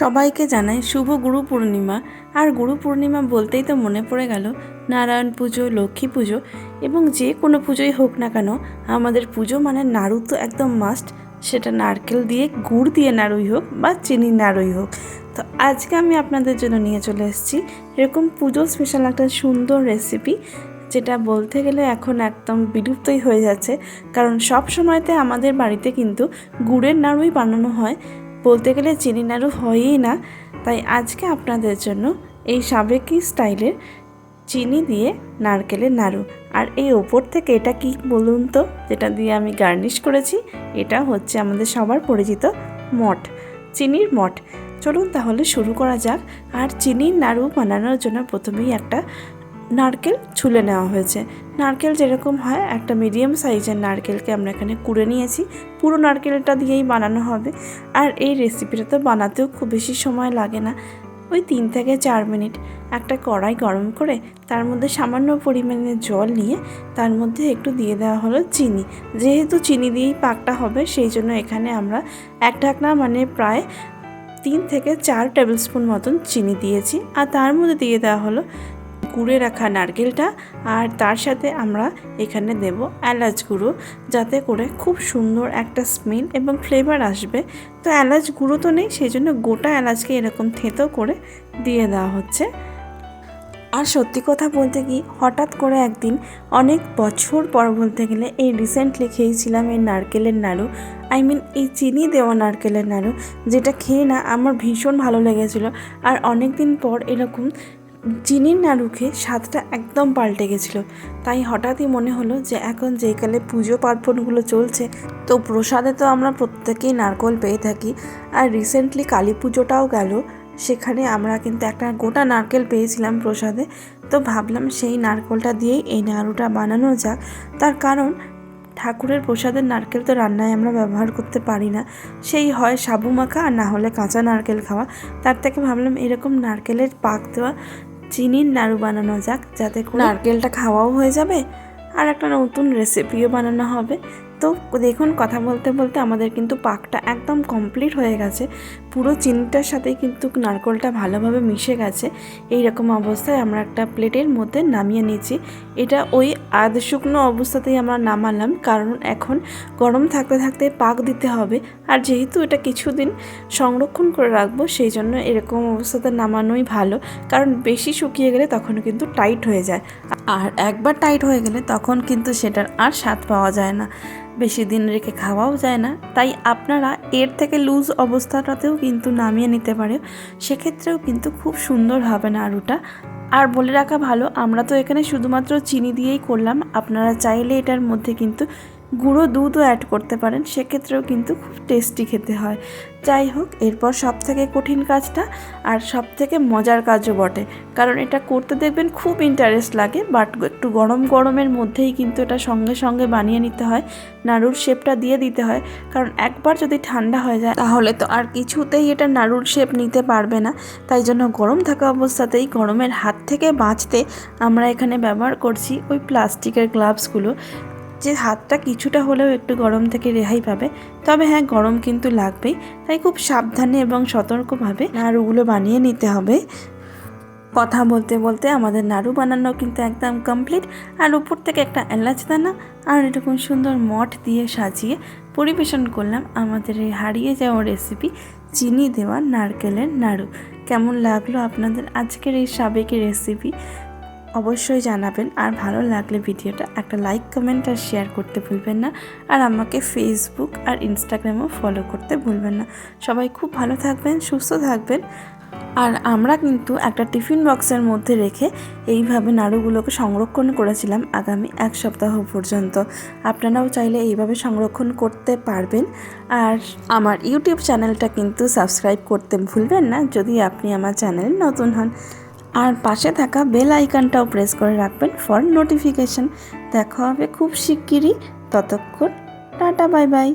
সবাইকে জানাই শুভ গুরু পূর্ণিমা। আর গুরু পূর্ণিমা বলতেই তো মনে পড়ে গেল নারায়ণ পুজো, লক্ষ্মী পুজো এবং যে কোনো পুজোই হোক না কেন আমাদের পুজো মানে নাড়ু তো একদম মাস্ট। সেটা নারকেল দিয়ে গুড় দিয়ে নাড়ুই হোক বা চিনির নাড়ুই হোক। তো আজকে আমি আপনাদের জন্য নিয়ে চলে এসেছি এরকম পুজো স্পেশাল একটা সুন্দর রেসিপি, যেটা বলতে গেলে এখন একদম বিলুপ্তই হয়ে যাচ্ছে। কারণ সব সময়তে আমাদের বাড়িতে কিন্তু গুড়ের নাড়ুই বানানো হয়, বলতে গেলে চিনি নাড়ু হয়ই না। তাই আজকে আপনাদের জন্য এই সাবেকি স্টাইলের চিনি দিয়ে নারকেলের নাড়ু। আর এই ওপর থেকে এটা কি বলুন তো, যেটা দিয়ে আমি গার্নিশ করেছি, এটা হচ্ছে আমাদের সবার পরিচিত মঠ, চিনির মঠ। চলুন তাহলে শুরু করা যাক। আর চিনির নাড়ু বানানোর জন্য প্রথমেই একটা নারকেল ছুলে নেওয়া হয়েছে। নারকেল যেরকম হয় একটা মিডিয়াম সাইজের নারকেলকে আমরা এখানে কুড়ে নিয়েছি। পুরো নারকেলটা দিয়েই বানানো হবে। আর এই রেসিপিটা তো বানাতেও খুব বেশি সময় লাগে না, ওই 3 থেকে 4 মিনিট। একটা কড়াই গরম করে তার মধ্যে সামান্য পরিমাণে জল নিয়ে তার মধ্যে একটু দিয়ে দেওয়া হলো চিনি। যেহেতু চিনি দিয়েই পাকটা হবে সেই জন্য এখানে আমরা এক ঢাকনা মানে প্রায় 3 থেকে 4 টেবিল স্পুন মতন চিনি দিয়েছি। আর তার মধ্যে দিয়ে দেওয়া হলো কুড়ে রাখা নারকেলটা। আর তার সাথে আমরা এখানে দেব এলাচ গুঁড়ো, যাতে করে খুব সুন্দর একটা স্মেল এবং ফ্লেভার আসবে। তো এলাচ গুঁড়ো তো নেই, সেই জন্য গোটা এলাচকে এরকম থেঁতো করে দিয়ে দেওয়া হচ্ছে। আর সত্যি কথা বলতে কি, হঠাৎ করে একদিন অনেক বছর পর বলতে গেলে এই রিসেন্টলি খেয়েছিলাম এই নারকেলের নাড়ু, এই চিনি দেওয়া নারকেলের নাড়ু, যেটা খেয়ে না আমার ভীষণ ভালো লেগেছিলো। আর অনেক দিন পর এরকম চিনির নাড়ু খেয়ে স্বাদটা একদম পাল্টে গেছিলো। তাই হঠাৎই মনে হলো যে এখন যেই কালে পুজো পার্বণগুলো চলছে, তো প্রসাদে তো আমরা প্রত্যেকেই নারকেল পেয়ে থাকি। আর রিসেন্টলি কালী পুজোটাও গেল, সেখানে আমরা কিন্তু একটা গোটা নারকেল পেয়েছিলাম প্রসাদে। তো ভাবলাম সেই নারকেলটা দিয়েই এই নাড়ুটা বানানো যাক। তার কারণ ঠাকুরের প্রসাদের নারকেল তো রান্নায় আমরা ব্যবহার করতে পারি না, সেই হয় সাবু মাখা আর না হলে কাঁচা নারকেল খাওয়া। তার থেকে ভাবলাম এরকম নারকেলের পাক দেওয়া চিনির নাড়ু বানানো যাক, যাতে নারকেলটা খাওয়াও হয়ে যাবে আর একটা নতুন রেসিপিও বানানো হবে। তো দেখুন, কথা বলতে বলতে আমাদের কিন্তু পাকটা একদম কমপ্লিট হয়ে গেছে। পুরো চিনিটার সাথেই কিন্তু নারকেলটা ভালোভাবে মিশে গেছে। এই রকম অবস্থায় আমরা একটা প্লেটের মধ্যে নামিয়ে নিয়েছি। এটা ওই আধ শুকনো অবস্থাতেই আমরা নামালাম, কারণ এখন গরম থাকতে থাকতে পাক দিতে হবে। আর যেহেতু এটা কিছুদিন সংরক্ষণ করে রাখবো, সেই জন্য এরকম অবস্থাতে নামানোই ভালো। কারণ বেশি শুকিয়ে গেলে তখন কিন্তু টাইট হয়ে যায়, আর একবার টাইট হয়ে গেলে তখন কিন্তু সেটার আর স্বাদ পাওয়া যায় না, বেশি দিন রেখে খাওয়াও যায় না। তাই আপনারা এর থেকে লুজ অবস্থাটাতেও কিন্তু নামিয়ে নিতে পারে, সেক্ষেত্রেও কিন্তু খুব সুন্দর হবে নাড়ুটা। আর বলে রাখা ভালো, আমরা তো এখানে শুধুমাত্র চিনি দিয়েই করলাম, আপনারা চাইলে এটার মধ্যে কিন্তু গুঁড়ো দুধও অ্যাড করতে পারেন, সেক্ষেত্রেও কিন্তু খুব টেস্টি খেতে হয়। যাই হোক, এরপর সব থেকে কঠিন কাজটা আর সব থেকে মজার কাজও বটে, কারণ এটা করতে দেখবেন খুব ইন্টারেস্ট লাগে, বাট একটু গরম গরমের মধ্যেই কিন্তু এটা সঙ্গে সঙ্গে বানিয়ে নিতে হয়। নাড়ুর শেপটা দিয়ে দিতে হয়, কারণ একবার যদি ঠান্ডা হয়ে যায় তাহলে তো আর কিছুতেই এটা নাড়ুর শেপ নিতে পারবে না। তাই জন্য গরম থাকা অবস্থাতেই গরমের হাত থেকে বাঁচতে আমরা এখানে ব্যবহার করছি ওই প্লাস্টিকের গ্লাভসগুলো, যে হাতটা কিছুটা হলেও একটু গরম থেকে রেহাই পাবে। তবে হ্যাঁ, গরম কিন্তু লাগবেই, তাই খুব সাবধানে এবং সতর্কভাবে নাড়ুগুলো বানিয়ে নিতে হবে। কথা বলতে বলতে আমাদের নাড়ু বানানো কিন্তু একদম কমপ্লিট। আর উপর থেকে একটা এলাচ দানা আর এরকম সুন্দর মঠ দিয়ে সাজিয়ে পরিবেশন করলাম আমাদের এই হারিয়ে যাওয়া রেসিপি চিনি দেওয়া নারকেলের নাড়ু। কেমন লাগলো আপনাদের আজকের এই সাবেকি রেসিপি অবশ্যই জানাবেন। আর ভালো লাগলে ভিডিওটা একটা লাইক, কমেন্ট আর শেয়ার করতে ভুলবেন না। আর আমাকে ফেসবুক আর ইনস্টাগ্রামেও ফলো করতে ভুলবেন না। সবাই খুব ভালো থাকবেন, সুস্থ থাকবেন। আর আমরা কিন্তু একটা টিফিন বক্সের মধ্যে রেখে এইভাবে নাড়ুগুলোকে সংরক্ষণ করেছিলাম আগামী 1 সপ্তাহ পর্যন্ত। আপনারাও চাইলে এইভাবে সংরক্ষণ করতে পারবেন। আর আমার ইউটিউব চ্যানেলটা কিন্তু সাবস্ক্রাইব করতে ভুলবেন না যদি আপনি আমার চ্যানেলে নতুন হন। আর পাশে থাকা বেল আইকনটাও প্রেস করে রাখবেন ফর নোটিফিকেশন। দেখা হবে খুব শিগগিরই। ততক্ষণ টাটা, বাই বাই।